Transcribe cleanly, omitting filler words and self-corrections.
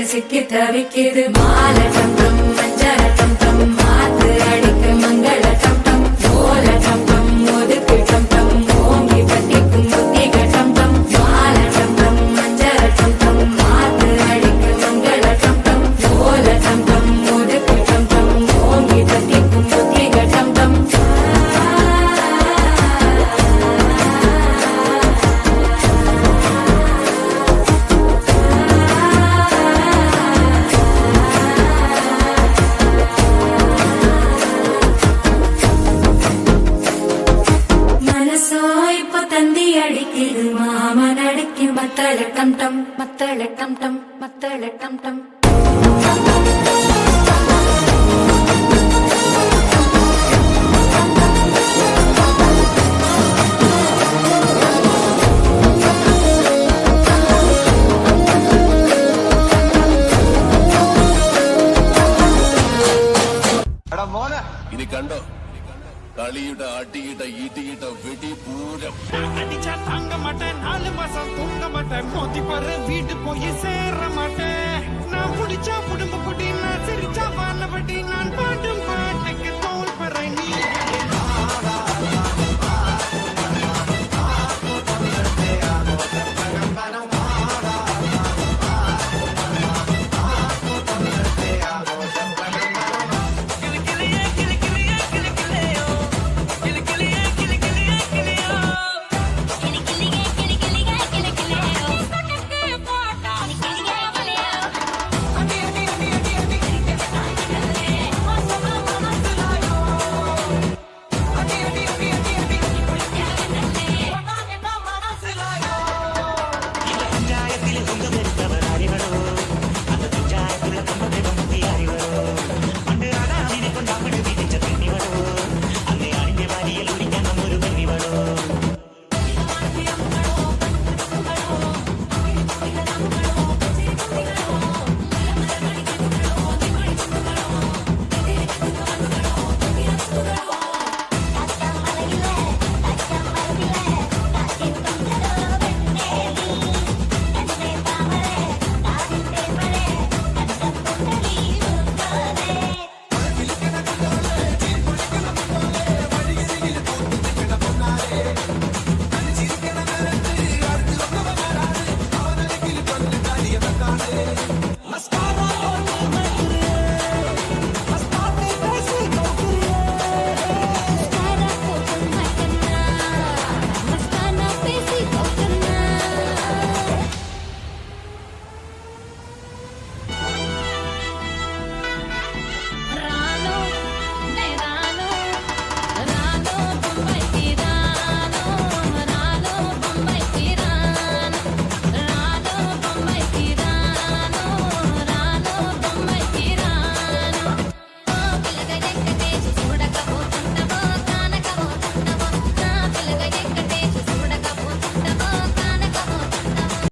சிக்கி தவிக்கிது மால டம் டம் மஞ்சள டம் டம் மாத்து அடிக்க மங்கள டம் டம் ஓல டம் டம் ஒதுக்கு டம் டம் ஓங்கி பட்டிக்கும் புத்திக டம் டம் மால டம் டம் மஞ்சள டம் டம் மாத்து அடிக்க மங்கள டம் டம் ஓல டம் டம் ஒதுக்கு டம் டம் ஓங்கி பட்டிக்கும் புத்திக டம் டம் அடிக்குது மாமன் அடிக்கு மத்தள டம் டம் மத்தள டம் டம் மத்தள டம் டம் ഇനി കണ്ടോ കളിയുടെ അടിയിട്ട ഈട്ടിയിട്ട വെടി പൂരം அடிச்சா தாங்க மாட்டேன் 4 மாசம் தூங்க மாட்டேன் மோதி பாரு வீட்டு போய் சேர மாட்டேன் நான் புடிச்சா குடும்ப குடி